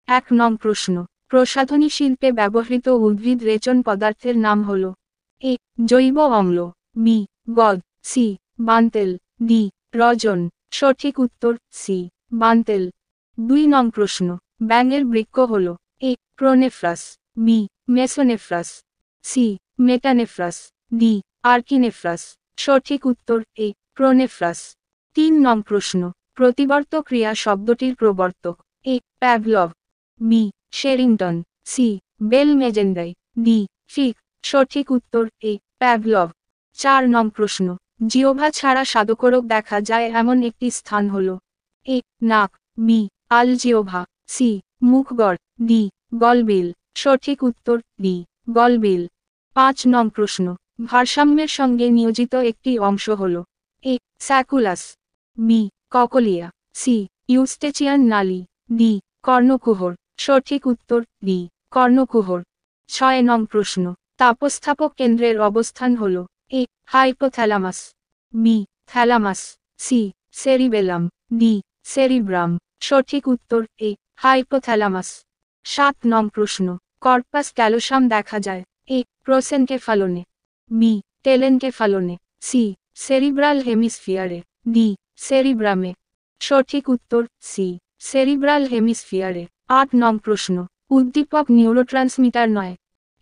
এক নং প্রশ্ন, প্রসাধনী শিল্পে ব্যবহৃত উদ্ভিদ রেচন পদার্থের নাম হল এ জৈব অম্ল, বি গদ, সি বানতেল, ডি রজন। সঠিক উত্তর সি বানতেল। 2 নং প্রশ্ন, ব্যাঙের বৃক্ক হল এ প্রোনেফ্রাস, বি মেসোনেফ্রাস, সি মেটানেফ্রাস, ডি আর্কিনেফ্রাস। সঠিক উত্তর এ প্রোনেফ্রাস। 3 নং প্রশ্ন, প্রতিবর্ত ক্রিয়া শব্দটির প্রবর্তক A Pavlov, B Sherrington, C Bell Magendie, D Fick. সঠিক উত্তর এ প্যাভলভ। 4 নং প্রশ্ন, জিহ্বা ছাড়া স্বাদকোরক দেখা যায় এমন একটি স্থান হল এ নাক, বি আলজিহ্বা, সি মুখগড়, ডি গলবিল। সঠিক উত্তর ডি গলবিল। 5 নং প্রশ্ন, ভারসাম্যের সঙ্গে নিয়োজিত একটি অংশ হল A sacculus, B cochlea, C Eustachian নালী, ডি কর্ণকুহর। সঠিক উত্তর ডি কর্ণকুহর। 6 নং প্রশ্ন, তাপস্থাপক কেন্দ্রের অবস্থান হল A hypothalamus, B thalamus, C cerebellum, D cerebrum. সঠিক উত্তর এ হাইপোথ্যালামাস। 7 নং প্রশ্ন, কর্পাস ক্যালোসাম দেখা যায় এ প্রোসেনকেফালনে, বি টেলেনকেফালনে, সি সেরিব্রাল হেমিস্ফিয়ারে, ডি সেরিব্রামে। সঠিক উত্তর সি সেরিব্রাল হেমিস্ফিয়ারে। 8 নং প্রশ্ন, উদ্দীপক নিউরোট্রান্সমিটার নয়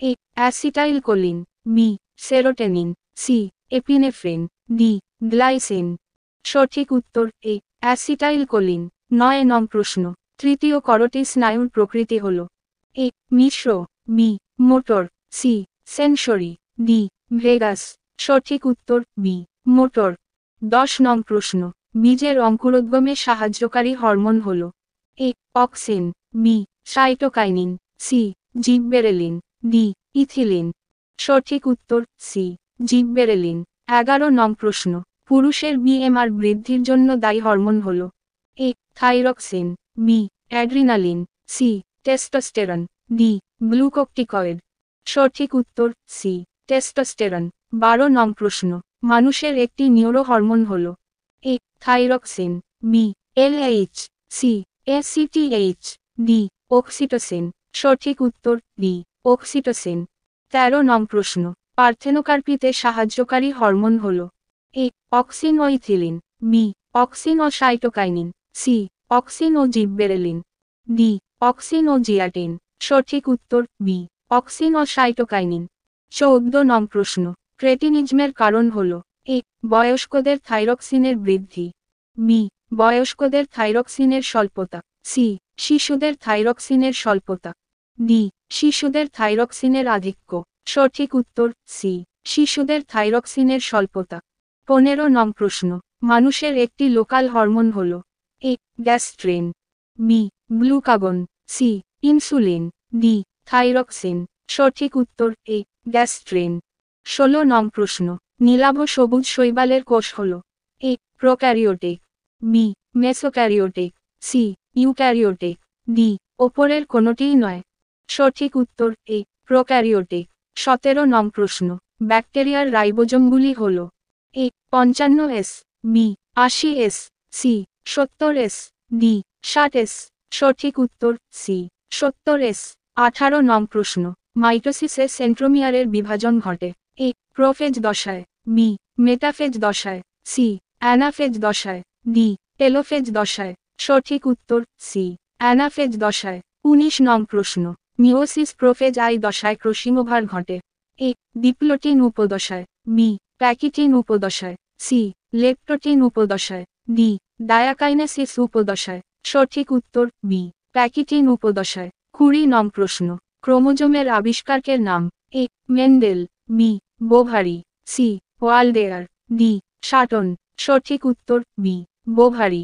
A acetylcholine, B serotonin, C epinephrine, D glycine. সঠিক উত্তর এ অ্যাসিটাইল কোলিন। 9 নং প্রশ্ন, তৃতীয় করোটি স্নায়ুর প্রকৃতি হল এ মিশ্র, B motor, C sensory, D vagus. সঠিক উত্তর বি মোটর। 10 নং প্রশ্ন, বীজের অঙ্কুরোদ্গমে সাহায্যকারী হরমোন হল A auxin, B cytokinin, C gibberellin, D ethylene. সঠিক উত্তর সি জিববেরেলিন। 11 নং প্রশ্ন, পুরুষের বিএমআর বৃদ্ধির জন্য দায়ী হরমোন হল A thyroxine, B adrenaline, C testosterone, D glucocorticoid. সঠিক উত্তর সি টেস্টোস্টেরন। 12 নং প্রশ্ন, মানুষের একটি নিউরো হরমোন হল A thyroxine, B LH, C ACTH, D oxytocin. সঠিক উত্তর ডি অক্সিটোসিন। 13 নং প্রশ্ন, পার্থেনোকার্পিতে সাহায্যকারী হরমোন হল এ অক্সিন ও ইথিলিন, বি অক্সিন ও সাইটোকাইনিন, সি অক্সিন ও জিববেরেলিন, ডি অক্সিন ও জিয়াটিন। সঠিক উত্তর বি অক্সিন ও সাইটোকাইনিন। 14 নং প্রশ্ন, ক্রেটিনিজমের কারণ হল এ বয়স্কদের থাইরক্সিনের বৃদ্ধি, বি বয়স্কদের থাইরক্সিনের স্বল্পতা, সি শিশুদের থাইরক্সিনের স্বল্পতা, ডি শিশুদের থাইরক্সিনের আধিক্য। সঠিক উত্তর সি শিশুদের থাইরক্সিনের স্বল্পতা। 15 নং প্রশ্ন, মানুষের একটি লোকাল হরমোন হল A gastrin, B glucagon, C insulin, D thyroxine. সঠিক উত্তর এ গ্যাস্ট্রিন। 16 নং প্রশ্ন, নীলাভ সবুজ শৈবালের কোষ হল A prokaryotic, B mesokaryotic, C eukaryotic, D ওপরের কোনোটিই নয়। সঠিক উত্তর এ প্রোক্যারিওটিক। 17 নং প্রশ্ন, ব্যাকটেরিয়ার রাইবোজোমগুলি হল এ 55S, B 80S, C 70S, D 60S। সঠিক উত্তর সি 70S। 18 নং প্রশ্ন, মাইটোসিসে সেন্ট্রোমিয়ারের বিভাজন ঘটে এ প্রোফেজ দশায়, বি মেটাফেজ দশায়, সি অ্যানাফেজ দশায়, ডি টেলোফেজ দশায়। সঠিক উত্তর সি অ্যানাফেজ দশায়। 19 নং প্রশ্ন, মিওসিস প্রোফেজ আই দশায় ক্রোসিমোভার ঘটে এ ডিপ্লোটিন উপদশায়, বি প্যাকিটিন উপদশায়, সি লেপ্টোটিন উপদশায়, ডি ডায়াকাইনেসিস উপদশায়। সঠিক উত্তর বি প্যাকিটিন উপদশায়। 20 নং প্রশ্ন, ক্রোমোজোমের আবিষ্কারকের নাম A Mendel, B Boveri, C Waldeyer, D Sutton. সঠিক উত্তর বি বোভারি।